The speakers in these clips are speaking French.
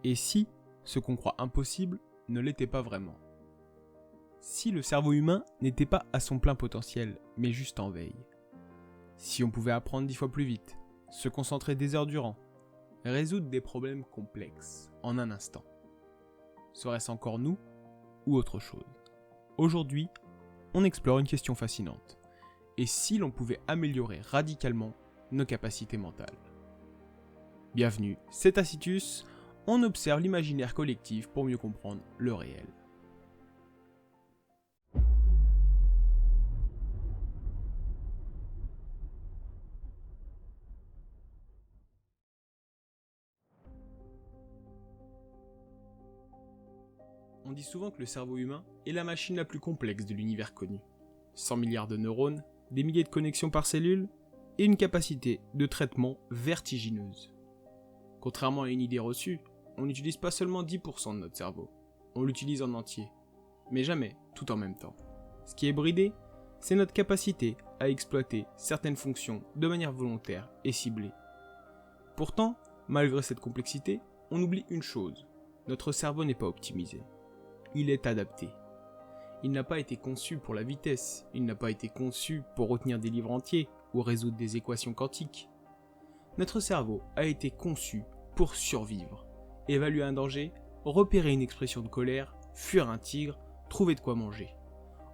Et si ce qu'on croit impossible ne l'était pas vraiment? Si le cerveau humain n'était pas à son plein potentiel, mais juste en veille? Si on pouvait apprendre 10 fois plus vite, se concentrer des heures durant, résoudre des problèmes complexes en un instant? Serait-ce encore nous ou autre chose? Aujourd'hui, on explore une question fascinante. Et si l'on pouvait améliorer radicalement nos capacités mentales? Bienvenue, c'est Tacitus, on observe l'imaginaire collectif pour mieux comprendre le réel. On dit souvent que le cerveau humain est la machine la plus complexe de l'univers connu. 100 milliards de neurones, des milliers de connexions par cellule, et une capacité de traitement vertigineuse. Contrairement à une idée reçue, on n'utilise pas seulement 10% de notre cerveau, on l'utilise en entier, mais jamais tout en même temps. Ce qui est bridé, c'est notre capacité à exploiter certaines fonctions de manière volontaire et ciblée. Pourtant, malgré cette complexité, on oublie une chose, notre cerveau n'est pas optimisé. Il est adapté. Il n'a pas été conçu pour la vitesse, il n'a pas été conçu pour retenir des livres entiers ou résoudre des équations quantiques. Notre cerveau a été conçu pour survivre, évaluer un danger, repérer une expression de colère, fuir un tigre, trouver de quoi manger.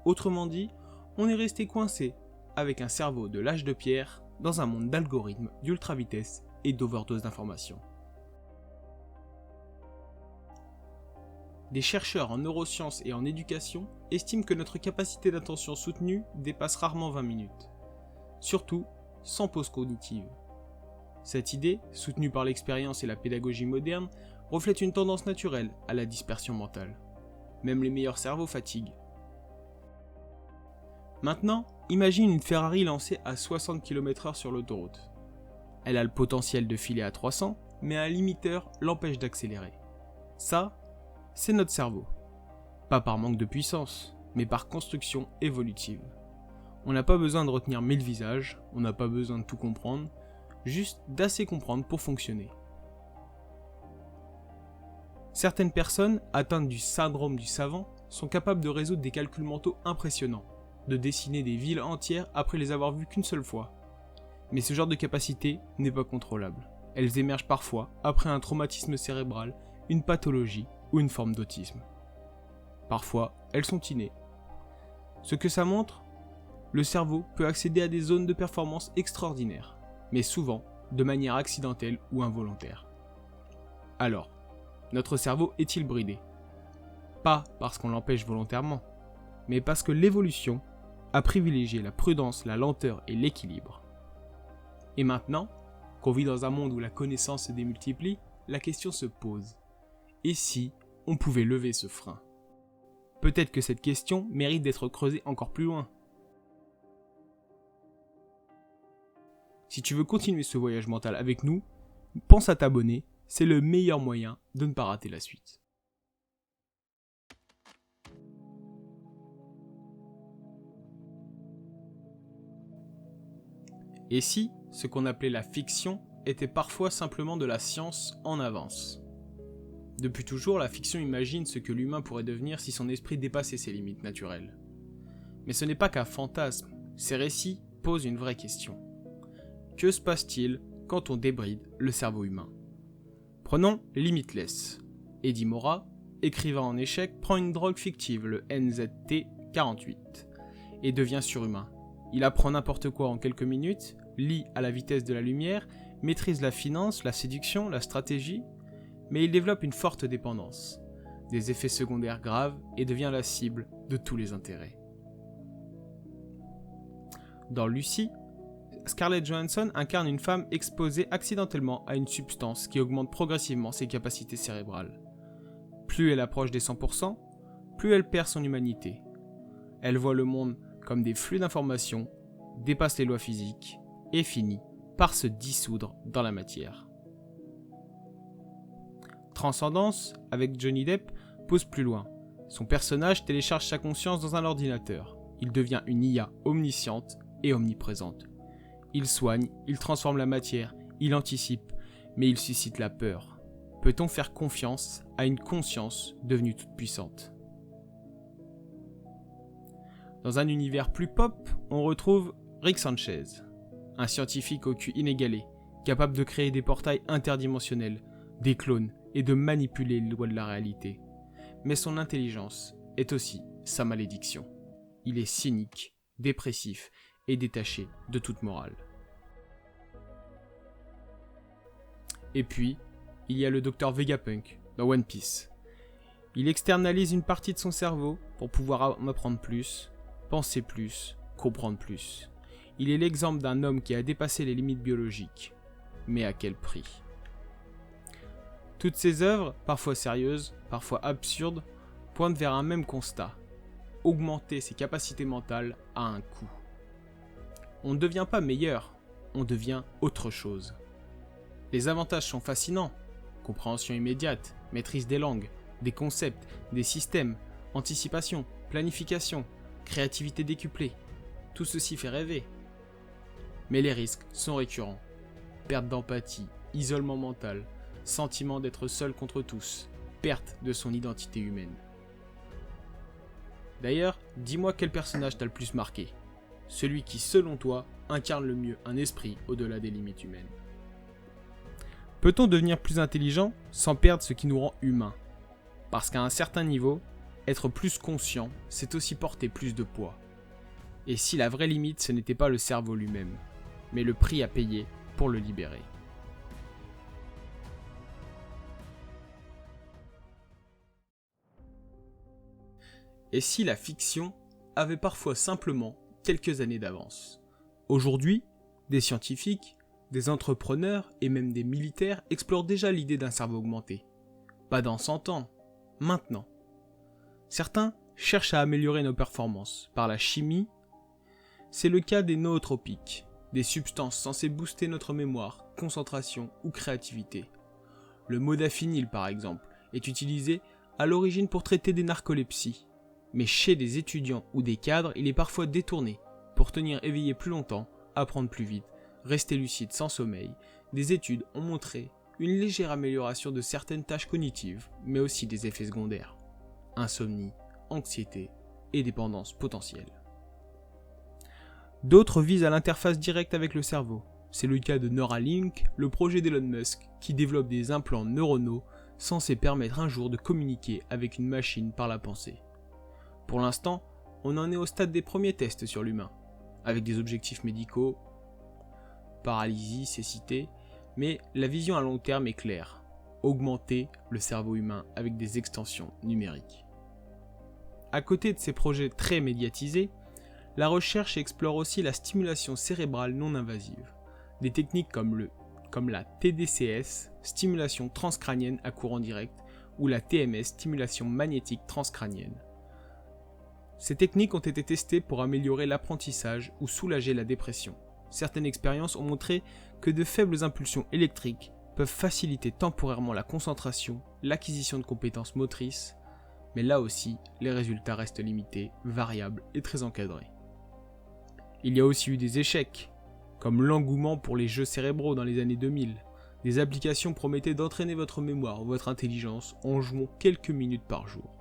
Autrement dit, on est resté coincé avec un cerveau de l'âge de pierre dans un monde d'algorithmes, d'ultra vitesse et d'overdose d'informations. Des chercheurs en neurosciences et en éducation estiment que notre capacité d'attention soutenue dépasse rarement 20 minutes. Surtout, sans pause cognitive. Cette idée, soutenue par l'expérience et la pédagogie moderne, reflète une tendance naturelle à la dispersion mentale. Même les meilleurs cerveaux fatiguent. Maintenant, imagine une Ferrari lancée à 60 km/h sur l'autoroute. Elle a le potentiel de filer à 300, mais un limiteur l'empêche d'accélérer. Ça, c'est notre cerveau. Pas par manque de puissance, mais par construction évolutive. On n'a pas besoin de retenir 1000 visages, on n'a pas besoin de tout comprendre, juste d'assez comprendre pour fonctionner. Certaines personnes atteintes du syndrome du savant sont capables de résoudre des calculs mentaux impressionnants, de dessiner des villes entières après les avoir vues qu'une seule fois. Mais ce genre de capacité n'est pas contrôlable. Elles émergent parfois après un traumatisme cérébral, une pathologie ou une forme d'autisme. Parfois, elles sont innées. Ce que ça montre, le cerveau peut accéder à des zones de performance extraordinaires, mais souvent de manière accidentelle ou involontaire. Alors, notre cerveau est-il bridé? Pas parce qu'on l'empêche volontairement, mais parce que l'évolution a privilégié la prudence, la lenteur et l'équilibre. Et maintenant, qu'on vit dans un monde où la connaissance se démultiplie, la question se pose. Et si on pouvait lever ce frein? Peut-être que cette question mérite d'être creusée encore plus loin. Si tu veux continuer ce voyage mental avec nous, pense à t'abonner, c'est le meilleur moyen de ne pas rater la suite. Et si ce qu'on appelait la fiction était parfois simplement de la science en avance? Depuis toujours, la fiction imagine ce que l'humain pourrait devenir si son esprit dépassait ses limites naturelles. Mais ce n'est pas qu'un fantasme, ces récits posent une vraie question. Que se passe-t-il quand on débride le cerveau humain? Prenons Limitless. Eddie Mora, écrivain en échec, prend une drogue fictive, le NZT-48, et devient surhumain. Il apprend n'importe quoi en quelques minutes, lit à la vitesse de la lumière, maîtrise la finance, la séduction, la stratégie, mais il développe une forte dépendance, des effets secondaires graves et devient la cible de tous les intérêts. Dans Lucy, Scarlett Johansson incarne une femme exposée accidentellement à une substance qui augmente progressivement ses capacités cérébrales. Plus elle approche des 100%, plus elle perd son humanité. Elle voit le monde comme des flux d'informations, dépasse les lois physiques et finit par se dissoudre dans la matière. Transcendance, avec Johnny Depp, pousse plus loin. Son personnage télécharge sa conscience dans un ordinateur. Il devient une IA omnisciente et omniprésente. Il soigne, il transforme la matière, il anticipe, mais il suscite la peur. peut-on faire confiance à une conscience devenue toute puissante? Dans un univers plus pop, on retrouve Rick Sanchez, un scientifique au QI inégalé, capable de créer des portails interdimensionnels, des clones et de manipuler les lois de la réalité. Mais son intelligence est aussi sa malédiction. Il est cynique, dépressif et détaché de toute morale. Et puis, il y a le docteur Vegapunk dans One Piece. Il externalise une partie de son cerveau pour pouvoir en apprendre plus, penser plus, comprendre plus. Il est l'exemple d'un homme qui a dépassé les limites biologiques. Mais à quel prix? Toutes ces œuvres, parfois sérieuses, parfois absurdes, pointent vers un même constat. Augmenter ses capacités mentales a un coût. On ne devient pas meilleur, on devient autre chose. Les avantages sont fascinants. Compréhension immédiate, maîtrise des langues, des concepts, des systèmes, anticipation, planification, créativité décuplée. Tout ceci fait rêver. Mais les risques sont récurrents. Perte d'empathie, isolement mental, sentiment d'être seul contre tous, perte de son identité humaine. D'ailleurs, dis-moi quel personnage t'a le plus marqué. Celui qui, selon toi, incarne le mieux un esprit au-delà des limites humaines. Peut-on devenir plus intelligent sans perdre ce qui nous rend humains? Parce qu'à un certain niveau, être plus conscient, c'est aussi porter plus de poids. Et si la vraie limite, ce n'était pas le cerveau lui-même, mais le prix à payer pour le libérer. Et si la fiction avait parfois simplement quelques années d'avance? Aujourd'hui, des scientifiques, des entrepreneurs et même des militaires explorent déjà l'idée d'un cerveau augmenté. Pas dans 100 ans, maintenant. Certains cherchent à améliorer nos performances par la chimie. C'est le cas des nootropiques, des substances censées booster notre mémoire, concentration ou créativité. Le modafinil par exemple est utilisé à l'origine pour traiter des narcolepsies, mais chez des étudiants ou des cadres il est parfois détourné pour tenir éveillé plus longtemps, apprendre plus vite, rester lucide sans sommeil. Des études ont montré une légère amélioration de certaines tâches cognitives, mais aussi des effets secondaires. Insomnie, anxiété et dépendance potentielle. D'autres visent à l'interface directe avec le cerveau. C'est le cas de Neuralink, le projet d'Elon Musk, qui développe des implants neuronaux censés permettre un jour de communiquer avec une machine par la pensée. Pour l'instant, on en est au stade des premiers tests sur l'humain, avec des objectifs médicaux, paralysie, cécité, mais la vision à long terme est claire. Augmenter le cerveau humain avec des extensions numériques. À côté de ces projets très médiatisés, la recherche explore aussi la stimulation cérébrale non invasive. Des techniques comme la TDCS, stimulation transcrânienne à courant direct, ou la TMS, stimulation magnétique transcrânienne. Ces techniques ont été testées pour améliorer l'apprentissage ou soulager la dépression. Certaines expériences ont montré que de faibles impulsions électriques peuvent faciliter temporairement la concentration, l'acquisition de compétences motrices, mais là aussi, les résultats restent limités, variables et très encadrés. Il y a aussi eu des échecs, comme l'engouement pour les jeux cérébraux dans les années 2000. Des applications promettaient d'entraîner votre mémoire ou votre intelligence en jouant quelques minutes par jour.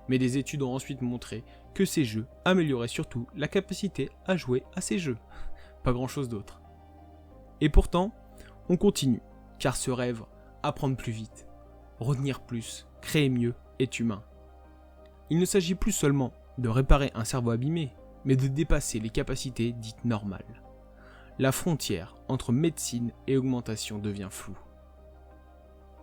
Mais des études ont ensuite montré que ces jeux amélioraient surtout la capacité à jouer à ces jeux. Pas grand chose d'autre. Et pourtant, on continue, car ce rêve, apprendre plus vite, retenir plus, créer mieux, est humain. Il ne s'agit plus seulement de réparer un cerveau abîmé, mais de dépasser les capacités dites normales. La frontière entre médecine et augmentation devient floue.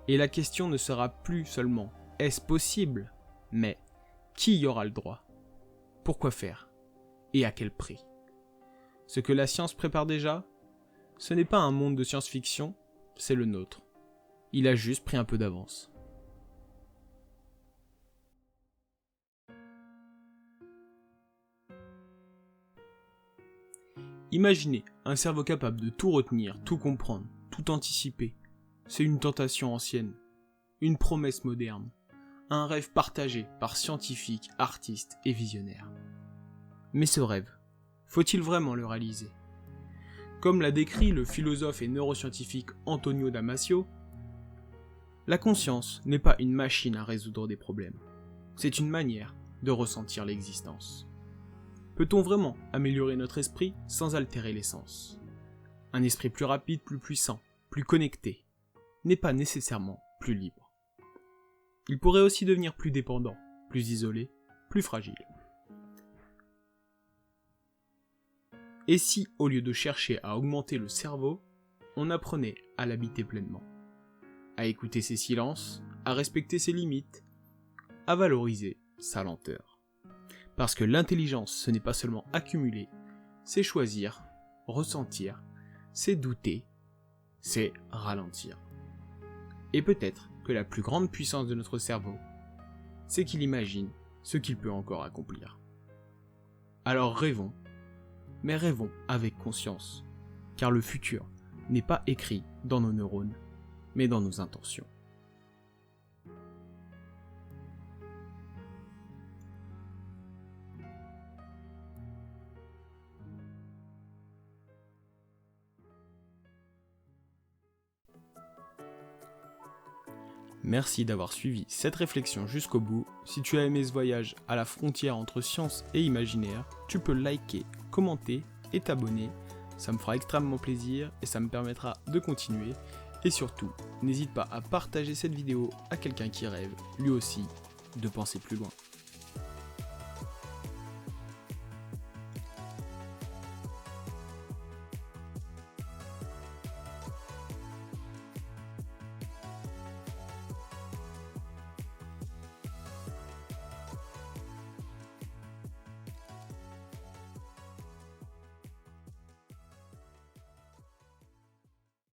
Et la question ne sera plus seulement « est-ce possible ?», mais « qui y aura le droit ? Pourquoi faire ? Et à quel prix ?» Ce que la science prépare déjà, ce n'est pas un monde de science-fiction, c'est le nôtre. Il a juste pris un peu d'avance. Imaginez un cerveau capable de tout retenir, tout comprendre, tout anticiper. C'est une tentation ancienne, une promesse moderne, un rêve partagé par scientifiques, artistes et visionnaires. Mais ce rêve, faut-il vraiment le réaliser ? Comme l'a décrit le philosophe et neuroscientifique Antonio Damasio, La conscience n'est pas une machine à résoudre des problèmes. C'est une manière de ressentir l'existence. Peut-on vraiment améliorer notre esprit sans altérer les sens ? Un esprit plus rapide, plus puissant, plus connecté, n'est pas nécessairement plus libre. Il pourrait aussi devenir plus dépendant, plus isolé, plus fragile. Et si, au lieu de chercher à augmenter le cerveau, on apprenait à l'habiter pleinement, à écouter ses silences, à respecter ses limites, à valoriser sa lenteur. Parce que l'intelligence, ce n'est pas seulement accumuler, c'est choisir, ressentir, c'est douter, c'est ralentir. Et peut-être que la plus grande puissance de notre cerveau, c'est qu'il imagine ce qu'il peut encore accomplir. Alors rêvons, mais rêvons avec conscience, car le futur n'est pas écrit dans nos neurones, mais dans nos intentions. Merci d'avoir suivi cette réflexion jusqu'au bout. Si tu as aimé ce voyage à la frontière entre science et imaginaire, tu peux liker, commenter et t'abonner. Ça me fera extrêmement plaisir et ça me permettra de continuer. Et surtout, n'hésite pas à partager cette vidéo à quelqu'un qui rêve, lui aussi, de penser plus loin.